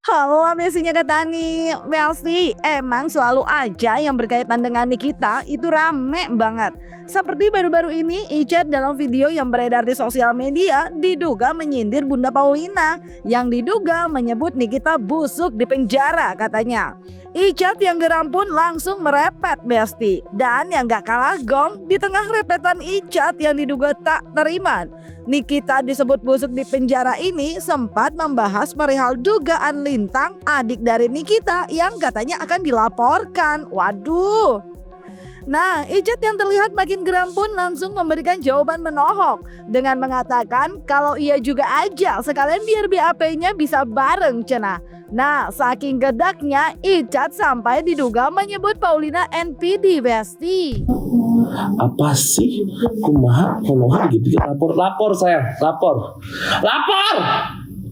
Halo amazingnya Katani, Melsi, emang selalu aja yang berkaitan dengan Nikita itu rame banget. Seperti baru-baru ini Icat dalam video yang beredar di sosial media diduga menyindir Bunda Paulina yang diduga menyebut Nikita busuk di penjara katanya. Icat yang geram pun langsung merepet Besti. Dan yang gak kalah gong, di tengah repetan Icat yang diduga tak terima, Nikita disebut busuk di penjara ini sempat membahas perihal dugaan Lintang, adik dari Nikita yang katanya akan dilaporkan. Waduh. Nah, Icat yang terlihat makin geram pun langsung memberikan jawaban menohok dengan mengatakan kalau ia juga aja sekalian biar BAP-nya bisa bareng cenah. Nah, saking gedaknya Icat sampai diduga menyebut Paulina NPD Besti. Apa sih? Kumaha konoha gitu lapor sayang, lapor.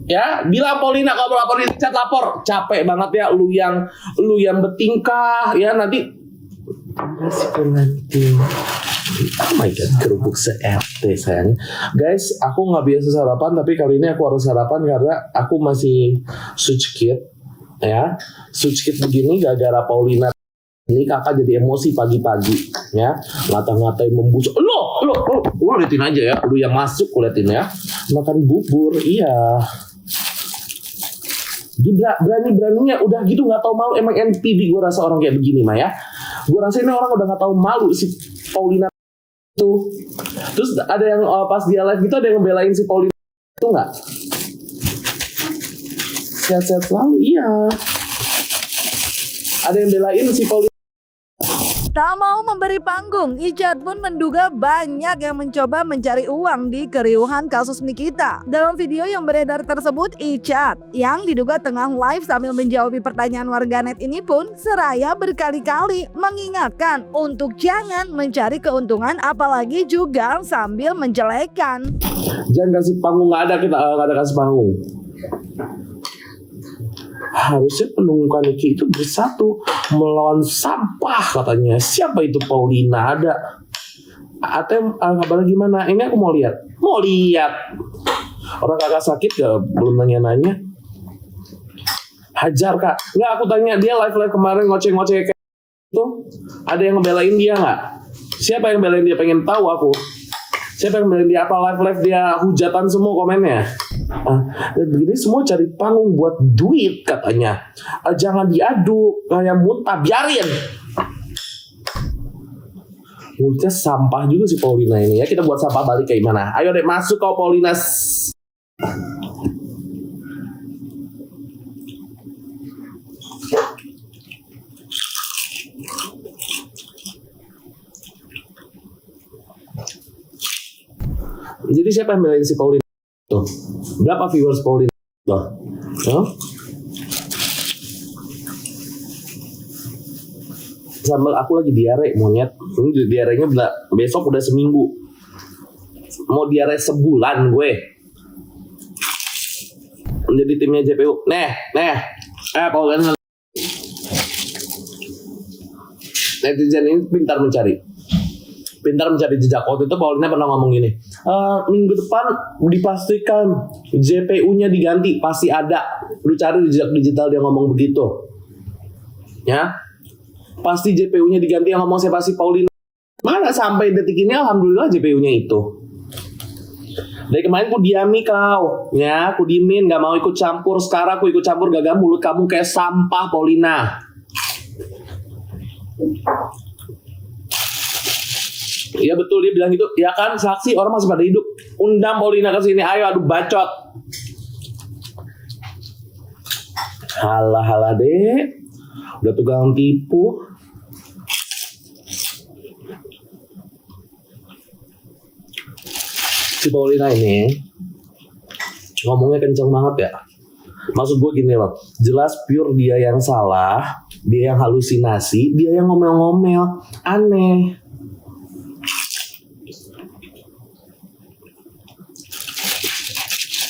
Ya, bilang Paulina kalau lapor di chat lapor. Capek banget ya lu yang bertingkah ya nanti masih pengantin. Oh my god, kerupuk se-RT sayang. Guys, aku nggak biasa sarapan tapi kali ini aku harus sarapan karena aku masih suckit ya. Suckit begini gara-gara Paulina. Ini kakak jadi emosi pagi-pagi ya, ngata-ngatain membusuk. Lo liatin aja ya, lu yang masuk liatin ya, makan bubur, iya. Dia beraninya udah gitu nggak tahu malu, emang NPD gue rasa orang kayak begini mah ya. Gue rasa ini orang udah nggak tahu malu si Paulina itu. Terus ada yang pas dia live gitu ada yang ngebelain si Paulina itu nggak? Sehat-sehat selalu, iya. Ada yang belain si Paulina. Tak mau memberi panggung, Icat pun menduga banyak yang mencoba mencari uang di keriuhan kasus Nikita. Dalam video yang beredar tersebut, Icat yang diduga tengah live sambil menjawab pertanyaan warganet ini pun seraya berkali-kali mengingatkan untuk jangan mencari keuntungan apalagi juga sambil menjelekan. Jangan kasih panggung, nggak ada kasih panggung. Harusnya penunggukan Niki itu bersatu melawan sampah katanya. Siapa itu Paulina? Ada ATM kabar gimana? Ini aku mau lihat. Orang kakak sakit gak? Belum nanya-nanya. Hajar kak. Nggak, aku tanya dia live kemarin ngoceh-ngoceh kayak itu. Ada yang ngebelain dia nggak? Siapa yang belain dia? Pengen tahu aku. Siapa yang belain dia? Apa live dia hujatan semua komennya? Dan begini semua cari panggung buat duit katanya. Jangan diadu kayak muntah, biarin. Mulutnya sampah juga si Paulina ini ya. Kita buat sampah balik kayak gimana? Ayo deh masuk kau Paulina. Jadi siapa yang belain si Paulina? Tuh, berapa viewers Paulina? Tuh, sambal aku lagi diare monyet. Ini diarenya besok udah seminggu. Mau diare sebulan gue. Menjadi timnya JPU. Paulina. Netizen ini pintar mencari jejak. Waktu itu Paulina pernah ngomong gini, minggu depan dipastikan JPU-nya diganti, pasti ada. Lu cari jejak digital dia ngomong begitu ya, pasti JPU-nya diganti. Yang ngomong siapa sih? Paulina. Mana sampai detik ini alhamdulillah JPU-nya itu. Dari kemarin ku diami kau ya, ku dimin gak mau ikut campur. Sekarang aku ikut campur, gagal. Mulut kamu kayak sampah Paulina. Iya betul, dia bilang gitu. Ya kan, saksi orang masih pada hidup. Undang Paulina ke sini, ayo adu bacot. Halah deh. Udah tukang tipu. Si Paulina ini ngomongnya kenceng banget ya. Maksud gue gini loh, jelas pure dia yang salah, dia yang halusinasi, dia yang ngomel-ngomel. Aneh.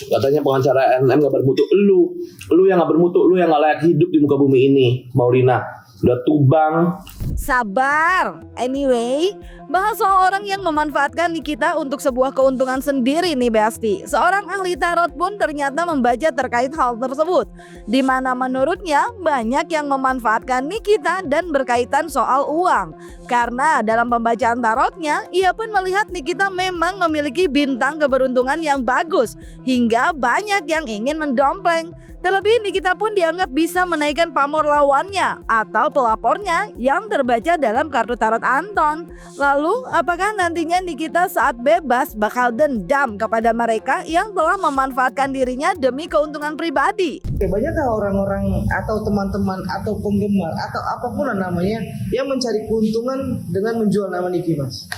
Katanya pengacara NM gak bermutu. Lu yang gak bermutu, lu yang gak layak hidup di muka bumi ini, Paulina. Udah tubang. Sabar. Anyway, Bahas soal orang yang memanfaatkan Nikita untuk sebuah keuntungan sendiri nih Besti. Seorang ahli tarot pun ternyata membaca terkait hal tersebut, di mana menurutnya banyak yang memanfaatkan Nikita dan berkaitan soal uang. Karena dalam pembacaan tarotnya, ia pun melihat Nikita memang memiliki bintang keberuntungan yang bagus, hingga banyak yang ingin mendompleng. Terlebih Nikita pun dianggap bisa menaikkan pamor lawannya atau pelapornya yang terbaca dalam kartu tarot Anton. Lalu apakah nantinya Nikita saat bebas bakal dendam kepada mereka yang telah memanfaatkan dirinya demi keuntungan pribadi? Banyakkah orang-orang atau teman-teman atau penggemar atau apapun namanya yang mencari keuntungan dengan menjual nama Niki, Mas?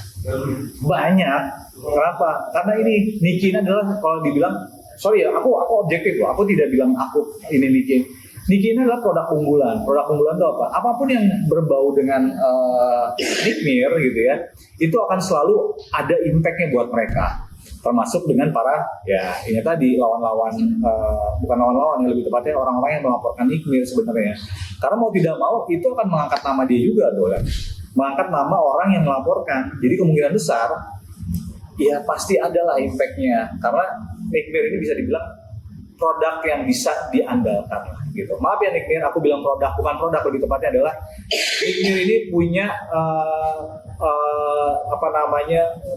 Banyak. Kenapa? Karena ini Niki ini adalah, kalau dibilang, sorry ya, aku objektif loh. Aku tidak bilang aku ini Niki. Niki ini adalah produk unggulan. Produk unggulan itu apa? Apapun yang berbau dengan Nikmir gitu ya, itu akan selalu ada impact-nya buat mereka. Termasuk dengan para, ya ini tadi, lawan-lawan, bukan lawan-lawan, yang lebih tepatnya orang-orang yang melaporkan Nikmir sebenarnya. Karena mau tidak mau, itu akan mengangkat nama dia juga tuh kan. Mengangkat nama orang yang melaporkan. Jadi kemungkinan besar, ya pasti adalah impact-nya. Karena Nikmir ini bisa dibilang produk yang bisa diandalkan gitu. Maaf ya Nikmir, aku bilang produk, bukan produk, lebih tepatnya adalah Nikmir ini punya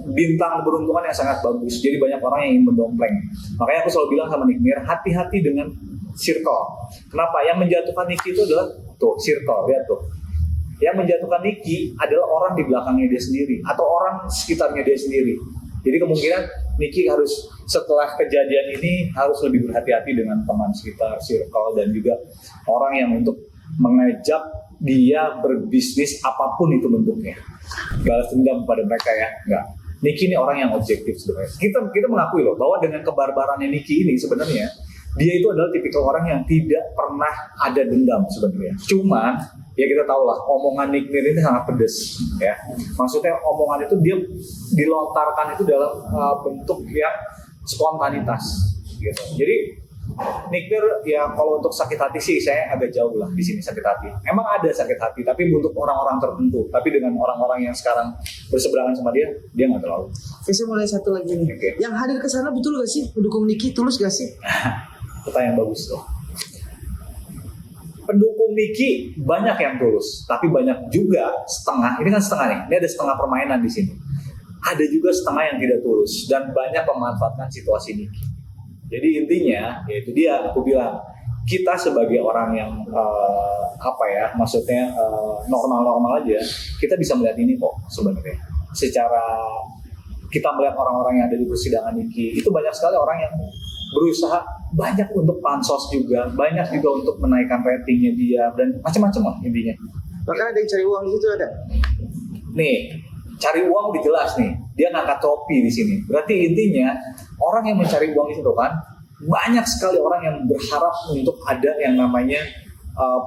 bintang beruntungan yang sangat bagus. Jadi banyak orang yang ingin mendompleng. Makanya aku selalu bilang sama Nikmir, hati-hati dengan circle. Kenapa? Yang menjatuhkan Niki itu adalah tuh circle, lihat tuh. Yang menjatuhkan Niki adalah orang di belakangnya dia sendiri atau orang sekitarnya dia sendiri. Jadi kemungkinan Niki harus, setelah kejadian ini, harus lebih berhati-hati dengan teman sekitar, circle, dan juga orang yang untuk mengajak dia berbisnis apapun itu bentuknya. Balas dendam pada mereka ya, enggak. Niki ini orang yang objektif sebenarnya. Kita mengakui loh bahwa dengan kebarbarannya Niki ini sebenarnya dia itu adalah tipikal orang yang tidak pernah ada dendam sebenarnya. Cuman ya kita tahu lah, omongan Nikmir ini sangat pedes ya. Maksudnya omongan itu dia dilontarkan itu dalam bentuk yang spontanitas gitu. Jadi Nikmir ya kalau untuk sakit hati sih saya agak jauh lah di sini sakit hati. Emang ada sakit hati tapi untuk orang-orang tertentu. Tapi dengan orang-orang yang sekarang berseberangan sama dia nggak terlalu. Saya mulai satu lagi nih. Okay. Yang hadir ke sana betul gak sih? Pendukung Niki tulus gak sih? Pertanyaan bagus tuh. Pendukung Niki banyak yang tulus, tapi banyak juga setengah. Ini kan setengah nih. Ini ada setengah permainan di sini. Ada juga setengah yang tidak tulus dan banyak memanfaatkan situasi Niki. Jadi intinya, yaitu dia aku bilang kita sebagai orang yang maksudnya normal-normal aja, kita bisa melihat ini kok sebenarnya. Secara kita melihat orang-orang yang ada di persidangan Niki, itu banyak sekali orang yang berusaha banyak untuk pansos juga, banyak juga untuk menaikkan ratingnya dia dan macam-macam lah intinya. Bahkan ada yang cari uang di situ ada. Nih, cari uang udah jelas nih, dia ngangkat topi di sini. Berarti intinya orang yang mencari uang di situ kan banyak sekali orang yang berharap untuk ada yang namanya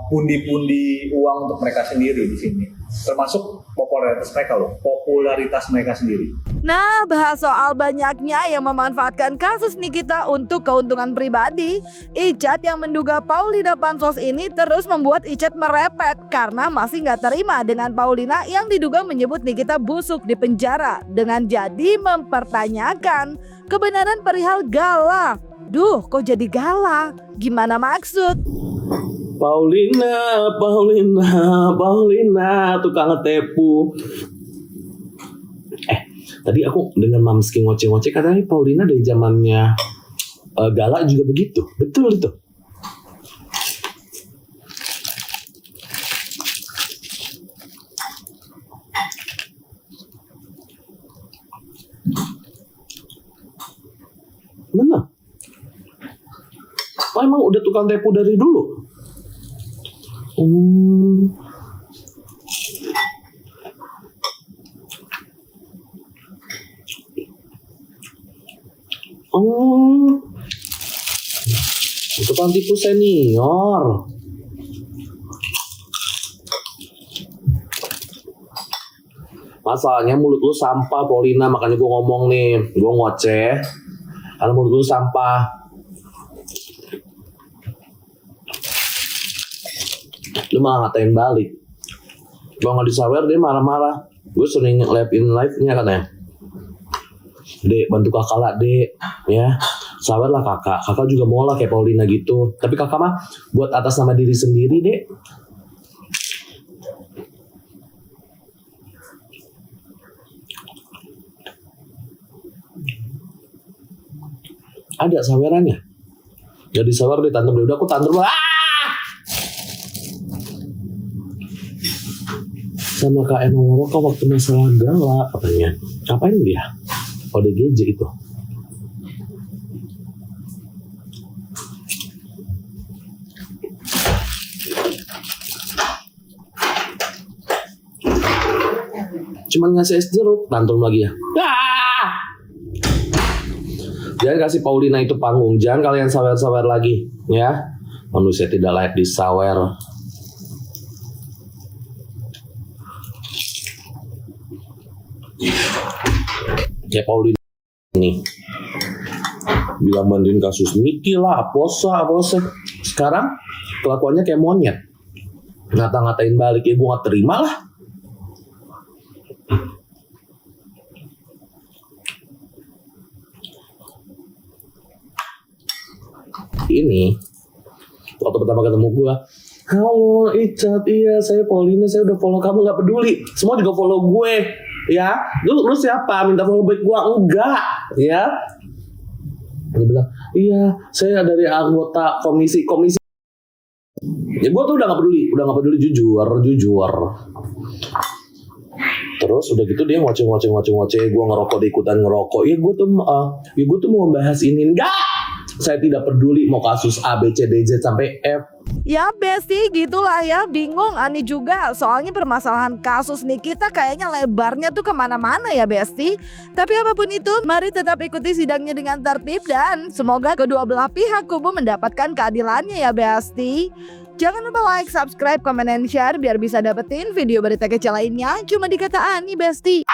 pundi-pundi uang untuk mereka sendiri di sini. Termasuk popularitas mereka sendiri. Nah, bahas soal banyaknya yang memanfaatkan kasus Nikita untuk keuntungan pribadi, Icat yang menduga Paulina Pansos ini terus membuat Icat merepet karena masih nggak terima dengan Paulina yang diduga menyebut Nikita busuk di penjara dengan jadi mempertanyakan kebenaran perihal Gala. Duh, kok jadi Gala? Gimana maksud? Paulina, tukang ngetepu. Tadi aku dengan Mamski ngoceh-ngoceh katanya Paulina dari zamannya Gala juga begitu. Betul itu. Mana? Oh, emang udah tukang tepu dari dulu? Tukang tipu senior. Masalahnya mulut lu sampah, Paulina, makanya gue ngomong nih, gue ngoceh karena mulut lu sampah. Lu malah ngatain balik. Kalau nggak disawer dia marah-marah. Gue sering live-nya katanya. Dek, bantu kakak lah dek, ya. Sabarlah kakak. Kakak juga mau lah kayak Paulina gitu. Tapi kakak mah buat atas nama diri sendiri dek. Ada sawerannya. Jadi sabar deh tantrum deh. Udah aku tantrum lah. Sama Kak Eno Woroka waktu masalah galak katanya. Ngapain dia? ODGJ itu. Cuman ngasih es jeruk, tantrum lagi ya. Jangan kasih Paulina itu panggung. Jangan kalian sawer-sawer lagi, ya. Manusia tidak layak disawer. Kayak Paulina ini bilang bantuin kasus Niki lah, apa sekarang kelakuannya kayak monyet, ngata-ngatain balik. Ya gue gak terima lah. Ini waktu pertama ketemu gue, halo Icat, iya saya Paulina, saya udah follow kamu, nggak peduli, semua juga follow gue. Ya, lu siapa? Minta follow back gua? Enggak, ya. Dia bilang, iya, saya dari anggota komisi. Ya gua tuh udah nggak peduli, jujur. Terus udah gitu dia ngoceh, gua ngerokok, dia ikutan ngerokok. Ya gua tuh mau membahas ini. Enggak, saya tidak peduli mau kasus A, B, C, D, Z sampai F. Ya Besti, gitulah ya, bingung Ani juga. Soalnya permasalahan kasus Nikita kayaknya lebarnya tuh kemana-mana ya Besti. Tapi apapun itu, mari tetap ikuti sidangnya dengan tertib. Dan semoga kedua belah pihak kubu mendapatkan keadilannya ya Besti. Jangan lupa like, subscribe, komen, dan share biar bisa dapetin video berita kecil lainnya cuma di Kata Ani Besti.